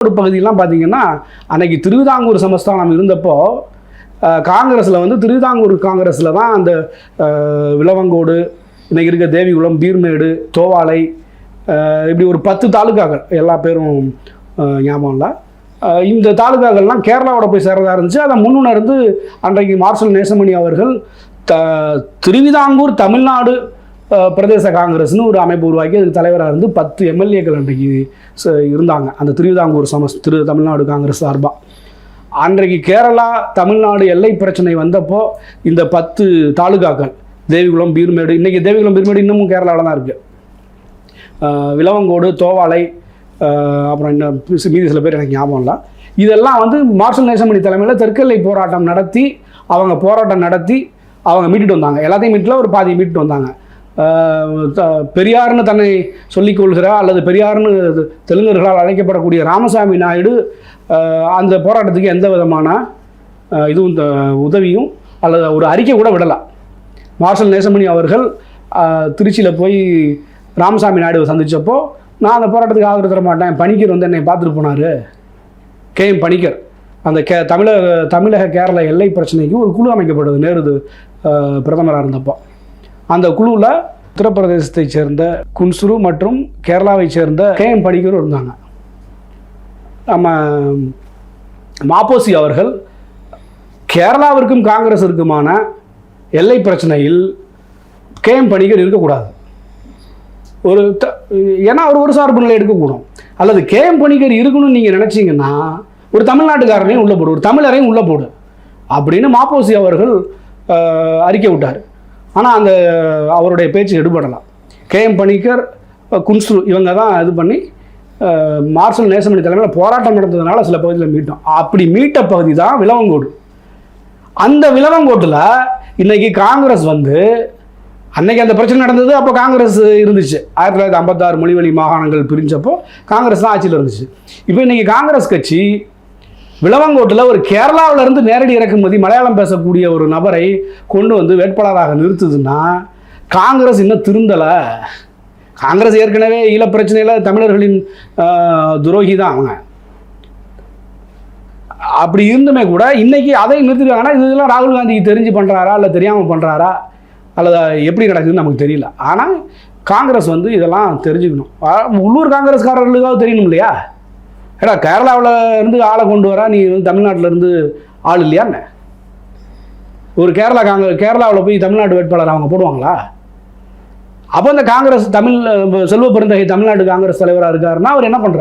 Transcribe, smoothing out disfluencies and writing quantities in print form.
பகுதியெல்லாம் பார்த்தீங்கன்னா அன்னைக்கு திருவிதாங்கூர் சமஸ்தானம் இருந்தப்போ காங்கிரஸில் வந்து திருவிதாங்கூர் காங்கிரஸில் தான் அந்த விளவங்கோடு, இன்றைக்கி இருக்க தேவிகுளம், பீர்மேடு, தோவாலை, இப்படி ஒரு 10 தாலுக்காக்கள், எல்லா பேரும் ஞாபகம் இல்லை. இந்த தாலுக்காக்கள்லாம் கேரளாவோட போய் சேர்றதா இருந்துச்சு. அதை முன்னுணர்ந்து அன்றைக்கு மார்ஷல் நேசமணி அவர்கள் திருவிதாங்கூர் தமிழ்நாடு பிரதேச காங்கிரஸ்னு ஒரு அமைப்பு உருவாக்கி அதுக்கு தலைவராக இருந்து 10 எம்எல்ஏக்கள் அன்றைக்கு இருந்தாங்க. அந்த திருவிதாங்கூர் தமிழ்நாடு காங்கிரஸ் சார்பாக அன்றைக்கு கேரளா தமிழ்நாடு எல்லை பிரச்சனை வந்தப்போ இந்த 10 தாலுகாக்கள் தேவிகுளம், பீர்மேடு, இன்றைக்கி தேவிகுளம், பீர்மேடு இன்னமும் கேரளாவில் தான் இருக்குது. விளவங்கோடு, தோவாலை, அப்புறம் இன்னும் மீதி சில பேர் எனக்கு ஞாபகம் இல்லை. இதெல்லாம் வந்து மார்ஷல் நேசமணி தலைமையில் தெற்கெல்லை போராட்டம் நடத்தி அவங்க மீட்டுட்டு வந்தாங்க. எல்லாத்தையும் மீட்டில் ஒரு பாதி மீட்டுட்டு வந்தாங்க. பெரியார்னு தன்னை சொல்லிக்கொள்கிற அல்லது பெரியார்னு தெலுங்கர்களால் அழைக்கப்படக்கூடிய ராமசாமி நாயுடு அந்த போராட்டத்துக்கு எந்த விதமான இதுவும் உதவியும் அல்லது ஒரு அறிக்கை கூட விடலாம். மார்ஷல் நேசமணி அவர்கள் திருச்சியில் போய் ராமசாமி நாயுடுவை சந்தித்தப்போ, நான் அந்த போராட்டத்துக்கு ஆதரவு தர மாட்டேன், பணிக்கர் வந்து என்னை பார்த்துட்டு போனார், கேஎம் பணிக்கர். அந்த தமிழக கேரள எல்லை பிரச்சனைக்கு ஒரு குழு அமைக்கப்படுது நேரு பிரதமராக இருந்தப்போ. அந்த குழுவில் உத்தரப்பிரதேசத்தை சேர்ந்த குன்சுரு மற்றும் கேரளாவை சேர்ந்த கேஎம் பணிக்கரும் இருந்தாங்க. நம்ம மாப்போசி அவர்கள் கேரளாவிற்கும் காங்கிரஸிற்குமான எல்லை பிரச்சனையில் கேஎம் பணிக்கர் இருக்கக்கூடாது, ஏன்னா அவர் ஒரு சார்பு நிலை எடுக்கக்கூடும். அல்லது கேஎம் பணிக்கர் இருக்கணும்னு நீங்கள் நினச்சிங்கன்னா ஒரு தமிழ்நாட்டுக்காரனையும் உள்ளே போடு, ஒரு தமிழரையும் உள்ளே போடு அப்படின்னு மாப்போசி அவர்கள் அறிக்கை விட்டார். ஆனால் அந்த அவருடைய பேச்சு எடுபடலாம். கேஎம் பணிக்கர், குன்சுரு இவங்க தான் இது பண்ணி மார்ஷல் நேசமணி தலைமையில் போராட்டம் நடந்ததுனால சில பகுதியில் மீட்டோம். அப்படி மீட்ட பகுதி தான் விளவங்கோடு. அந்த விளவங்கோட்டில் இன்றைக்கி காங்கிரஸ் வந்து, அன்னைக்கு அந்த பிரச்சனை நடந்தது, அப்போ காங்கிரஸ் இருந்துச்சு. 1956 மொழிவழி மாகாணங்கள் பிரிஞ்சப்போ காங்கிரஸ் தான் ஆட்சியில் இருந்துச்சு. இப்போ இன்றைக்கி காங்கிரஸ் கட்சி விளவங்கோட்டில் ஒரு கேரளாவிலிருந்து நேரடி இறக்குமதி மலையாளம் பேசக்கூடிய ஒரு நபரை கொண்டு வந்து வேட்பாளராக நிறுத்துதுன்னா காங்கிரஸ் இன்னும் திருந்தலை. காங்கிரஸ் ஏற்கனவே ஈழப்பிரச்சனையில் தமிழர்களின் துரோகி தான் அவங்க. அப்படி இருந்துமே கூட இன்னைக்கு அதை நிறுத்திருக்காங்கன்னா இதெல்லாம் ராகுல் காந்திக்கு தெரிஞ்சு பண்ணுறாரா இல்லை தெரியாமல் பண்ணுறாரா அல்லது எப்படி நடக்குதுன்னு நமக்கு தெரியல. ஆனால் காங்கிரஸ் வந்து இதெல்லாம் தெரிஞ்சுக்கணும். உள்ளூர் காங்கிரஸ்காரர்களுக்காவது தெரியணும் இல்லையா? ஏடா கேரளாவில் இருந்து ஆளை கொண்டு வரா, நீ வந்து தமிழ்நாட்டிலேருந்து ஆள் இல்லையான்னு ஒரு கேரளாவில் போய் தமிழ்நாட்டு வேட்பாளர் அவங்க போடுவாங்களா? அப்போ இந்த காங்கிரஸ் செல்வ பெருந்தகை தமிழ்நாடு காங்கிரஸ் தலைவராக இருக்காருன்னா அவர் என்ன பண்ணுறாரு?